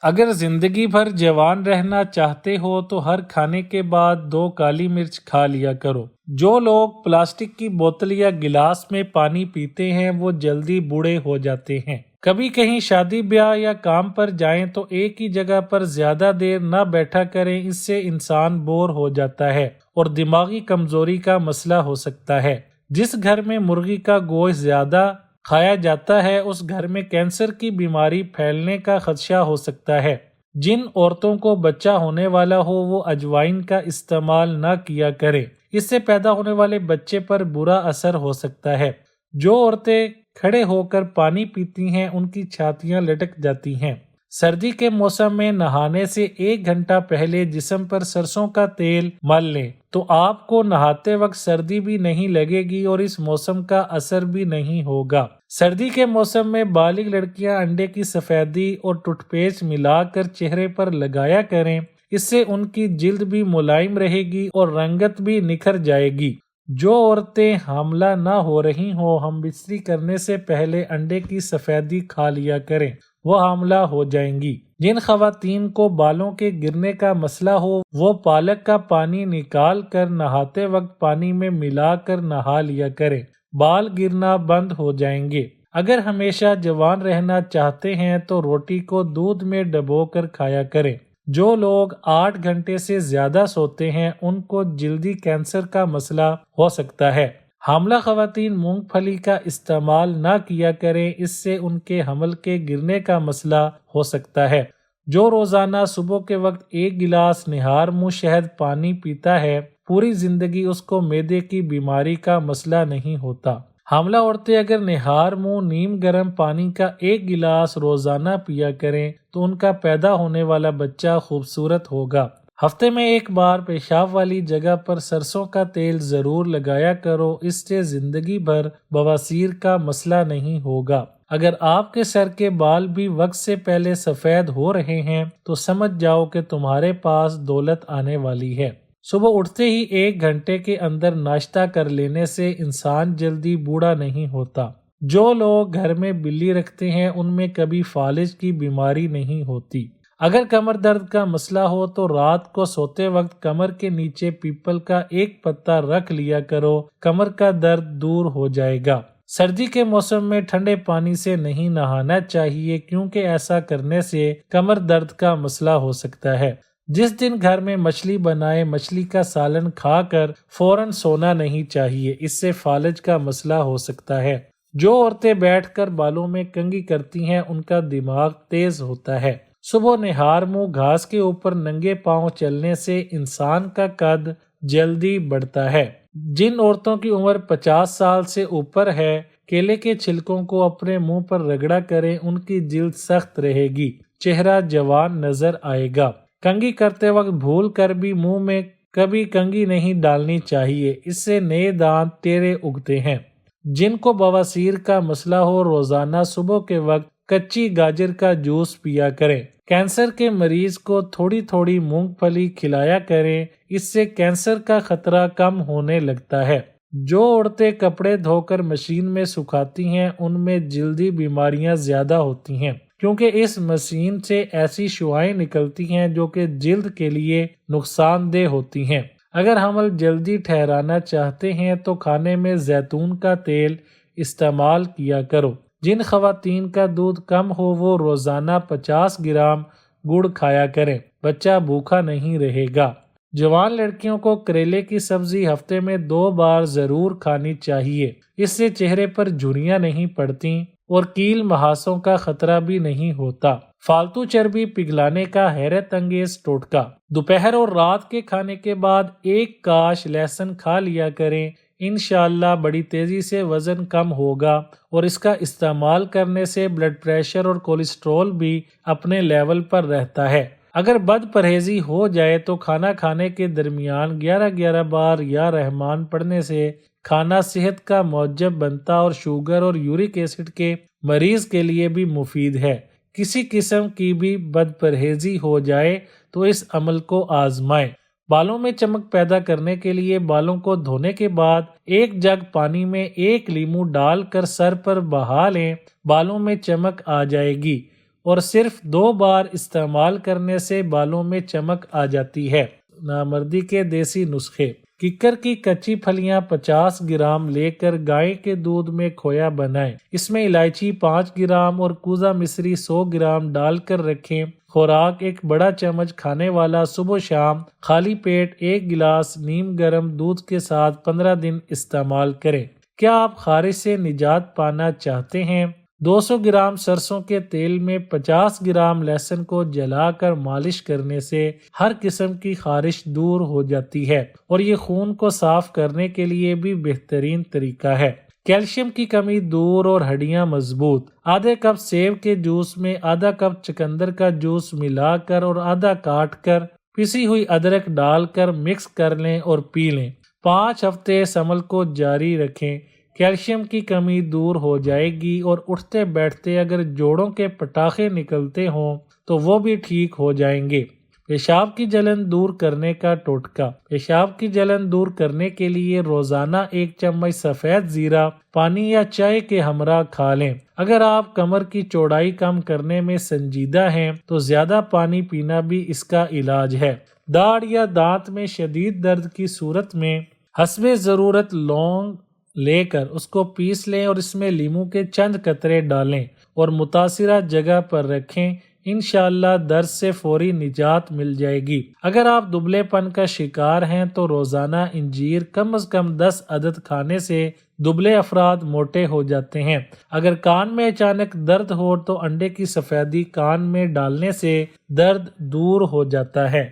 اگر زندگی بھر جوان رہنا چاہتے ہو تو ہر کھانے کے بعد 2 کالی مرچ کھا لیا کرو۔ جو لوگ پلاسٹک کی بوتل یا گلاس میں پانی پیتے ہیں وہ جلدی بوڑھے ہو جاتے ہیں۔ کبھی کہیں شادی بیاہ یا کام پر جائیں تو ایک ہی جگہ پر زیادہ دیر نہ بیٹھا کریں، اس سے انسان بور ہو جاتا ہے اور دماغی کمزوری کا مسئلہ ہو سکتا ہے۔ جس گھر میں مرغی کا گوشت زیادہ کھایا جاتا ہے اس گھر میں کینسر کی بیماری پھیلنے کا خدشہ ہو سکتا ہے۔ جن عورتوں کو بچہ ہونے والا ہو وہ اجوائن کا استعمال نہ کیا کریں، اس سے پیدا ہونے والے بچے پر برا اثر ہو سکتا ہے۔ جو عورتیں کھڑے ہو کر پانی پیتی ہیں ان کی چھاتیاں لٹک جاتی ہیں۔ سردی کے موسم میں نہانے سے 1 گھنٹہ پہلے جسم پر سرسوں کا تیل مل لیں تو آپ کو نہاتے وقت سردی بھی نہیں لگے گی اور اس موسم کا اثر بھی نہیں ہوگا۔ سردی کے موسم میں بالغ لڑکیاں انڈے کی سفیدی اور ٹوتھ پیسٹ ملا کر چہرے پر لگایا کریں، اس سے ان کی جلد بھی ملائم رہے گی اور رنگت بھی نکھر جائے گی۔ جو عورتیں حاملہ نہ ہو رہی ہوں ہم بستری کرنے سے پہلے انڈے کی سفیدی کھا لیا کریں، وہ حاملہ ہو جائیں گی۔ جن خواتین کو بالوں کے گرنے کا مسئلہ ہو وہ پالک کا پانی نکال کر نہاتے وقت پانی میں ملا کر نہا لیا کریں، بال گرنا بند ہو جائیں گے۔ اگر ہمیشہ جوان رہنا چاہتے ہیں تو روٹی کو دودھ میں ڈبو کر کھایا کریں۔ جو لوگ 8 گھنٹے سے زیادہ سوتے ہیں ان کو جلدی کینسر کا مسئلہ ہو سکتا ہے۔ حاملہ خواتین مونگ پھلی کا استعمال نہ کیا کریں، اس سے ان کے حمل کے گرنے کا مسئلہ ہو سکتا ہے۔ جو روزانہ صبح کے وقت 1 گلاس نہار منہ شہد پانی پیتا ہے پوری زندگی اس کو معدے کی بیماری کا مسئلہ نہیں ہوتا۔ حاملہ عورتیں اگر نہار منہ نیم گرم پانی کا 1 گلاس روزانہ پیا کریں تو ان کا پیدا ہونے والا بچہ خوبصورت ہوگا۔ ہفتے میں 1 بار پیشاب والی جگہ پر سرسوں کا تیل ضرور لگایا کرو، اس سے زندگی بھر بواسیر کا مسئلہ نہیں ہوگا۔ اگر آپ کے سر کے بال بھی وقت سے پہلے سفید ہو رہے ہیں تو سمجھ جاؤ کہ تمہارے پاس دولت آنے والی ہے۔ صبح اٹھتے ہی 1 گھنٹے کے اندر ناشتہ کر لینے سے انسان جلدی بوڑھا نہیں ہوتا۔ جو لوگ گھر میں بلی رکھتے ہیں ان میں کبھی فالج کی بیماری نہیں ہوتی۔ اگر کمر درد کا مسئلہ ہو تو رات کو سوتے وقت کمر کے نیچے پیپل کا 1 پتا رکھ لیا کرو، کمر کا درد دور ہو جائے گا۔ سردی کے موسم میں ٹھنڈے پانی سے نہیں نہانا چاہیے کیونکہ ایسا کرنے سے کمر درد کا مسئلہ ہو سکتا ہے۔ جس دن گھر میں مچھلی بنائے مچھلی کا سالن کھا کر فوراً سونا نہیں چاہیے، اس سے فالج کا مسئلہ ہو سکتا ہے۔ جو عورتیں بیٹھ کر بالوں میں کنگھی کرتی ہیں ان کا دماغ تیز ہوتا ہے۔ صبح نہار منہ گھاس کے اوپر ننگے پاؤں چلنے سے انسان کا قد جلدی بڑھتا ہے۔ جن عورتوں کی عمر 50 سال سے اوپر ہے کیلے کے چھلکوں کو اپنے منہ پر رگڑا کریں، ان کی جلد سخت رہے گی، چہرہ جوان نظر آئے گا۔ کنگھی کرتے وقت بھول کر بھی منہ میں کبھی کنگھی نہیں ڈالنی چاہیے، اس سے نئے دانت ٹیڑے اگتے ہیں۔ جن کو بواسیر کا مسئلہ ہو روزانہ صبح کے وقت کچی گاجر کا جوس پیا کریں۔ کینسر کے مریض کو تھوڑی تھوڑی مونگ پھلی کھلایا کریں، اس سے کینسر کا خطرہ کم ہونے لگتا ہے۔ جو عورتیں کپڑے دھو کر مشین میں سکھاتی ہیں ان میں جلدی بیماریاں زیادہ ہوتی ہیں کیونکہ اس مشین سے ایسی شعاعیں نکلتی ہیں جو کہ جلد کے لیے نقصان دہ ہوتی ہیں۔ اگر حمل جلدی ٹھہرانا چاہتے ہیں تو کھانے میں زیتون کا تیل استعمال کیا کرو۔ جن خواتین کا دودھ کم ہو وہ روزانہ 50 گرام گڑ کھایا کریں، بچہ بھوکا نہیں رہے گا۔ جوان لڑکیوں کو کریلے کی سبزی ہفتے میں 2 بار ضرور کھانی چاہیے، اس سے چہرے پر جھریاں نہیں پڑتی اور کیل محاسوں کا خطرہ بھی نہیں ہوتا۔ فالتو چربی پگھلانے کا حیرت انگیز ٹوٹکا۔ دوپہر اور رات کے کھانے کے بعد 1 کاش لہسن کھا لیا کریں، انشاءاللہ بڑی تیزی سے وزن کم ہوگا اور اس کا استعمال کرنے سے بلڈ پریشر اور کولیسٹرول بھی اپنے لیول پر رہتا ہے۔ اگر بد پرہیزی ہو جائے تو کھانا کھانے کے درمیان 11 بار یا رحمان پڑھنے سے کھانا صحت کا موجب بنتا اور شوگر اور یورک ایسڈ کے مریض کے لیے بھی مفید ہے۔ کسی قسم کی بھی بد پرہیزی ہو جائے تو اس عمل کو آزمائیں۔ بالوں میں چمک پیدا کرنے کے لیے بالوں کو دھونے کے بعد 1 جگ پانی میں 1 لیموں ڈال کر سر پر بہا لیں، بالوں میں چمک آ جائے گی۔ اور صرف 2 بار استعمال کرنے سے بالوں میں چمک آ جاتی ہے۔ نامردی کے دیسی نسخے: ککر کی کچی پھلیاں 50 گرام لے کر گائے کے دودھ میں کھویا بنائیں، اس میں الائچی 5 گرام اور کوزہ مصری 100 گرام ڈال کر رکھیں۔ خوراک: 1 بڑا چمچ کھانے والا صبح و شام، خالی پیٹ 1 گلاس نیم گرم دودھ کے ساتھ 15 دن استعمال کریں۔ کیا آپ خارش سے نجات پانا چاہتے ہیں؟ 200 گرام سرسوں کے تیل میں 50 گرام لہسن کو جلا کر مالش کرنے سے ہر قسم کی خارش دور ہو جاتی ہے اور یہ خون کو صاف کرنے کے لیے بھی بہترین طریقہ ہے۔ کیلشیم کی کمی دور اور ہڈیاں مضبوط: آدھے کپ سیب کے جوس میں آدھا کپ چقندر کا جوس ملا کر اور آدھا کاٹ کر پسی ہوئی ادرک ڈال کر مکس کر لیں اور پی لیں۔ 5 ہفتے اس عمل کو جاری رکھیں، کیلشیم کی کمی دور ہو جائے گی اور اٹھتے بیٹھتے اگر جوڑوں کے پٹاخے نکلتے ہوں تو وہ بھی ٹھیک ہو جائیں گے۔ پیشاب کی جلن دور کرنے کا ٹوٹکا: پیشاب کی جلن دور کرنے کے لیے روزانہ 1 چمچ سفید زیرہ پانی یا چائے کے ہمراہ کھا لیں۔ اگر آپ کمر کی چوڑائی کم کرنے میں سنجیدہ ہیں تو زیادہ پانی پینا بھی اس کا علاج ہے۔ داڑھ یا دانت میں شدید درد کی صورت میں حسب ضرورت لونگ لے کر اس کو پیس لیں اور اس میں لیموں کے چند قطرے ڈالیں اور متاثرہ جگہ پر رکھیں، انشاءاللہ درد سے فوری نجات مل جائے گی۔ اگر آپ دبلے پن کا شکار ہیں تو روزانہ انجیر کم از کم 10 عدد کھانے سے دبلے افراد موٹے ہو جاتے ہیں۔ اگر کان میں اچانک درد ہو تو انڈے کی سفیدی کان میں ڈالنے سے درد دور ہو جاتا ہے۔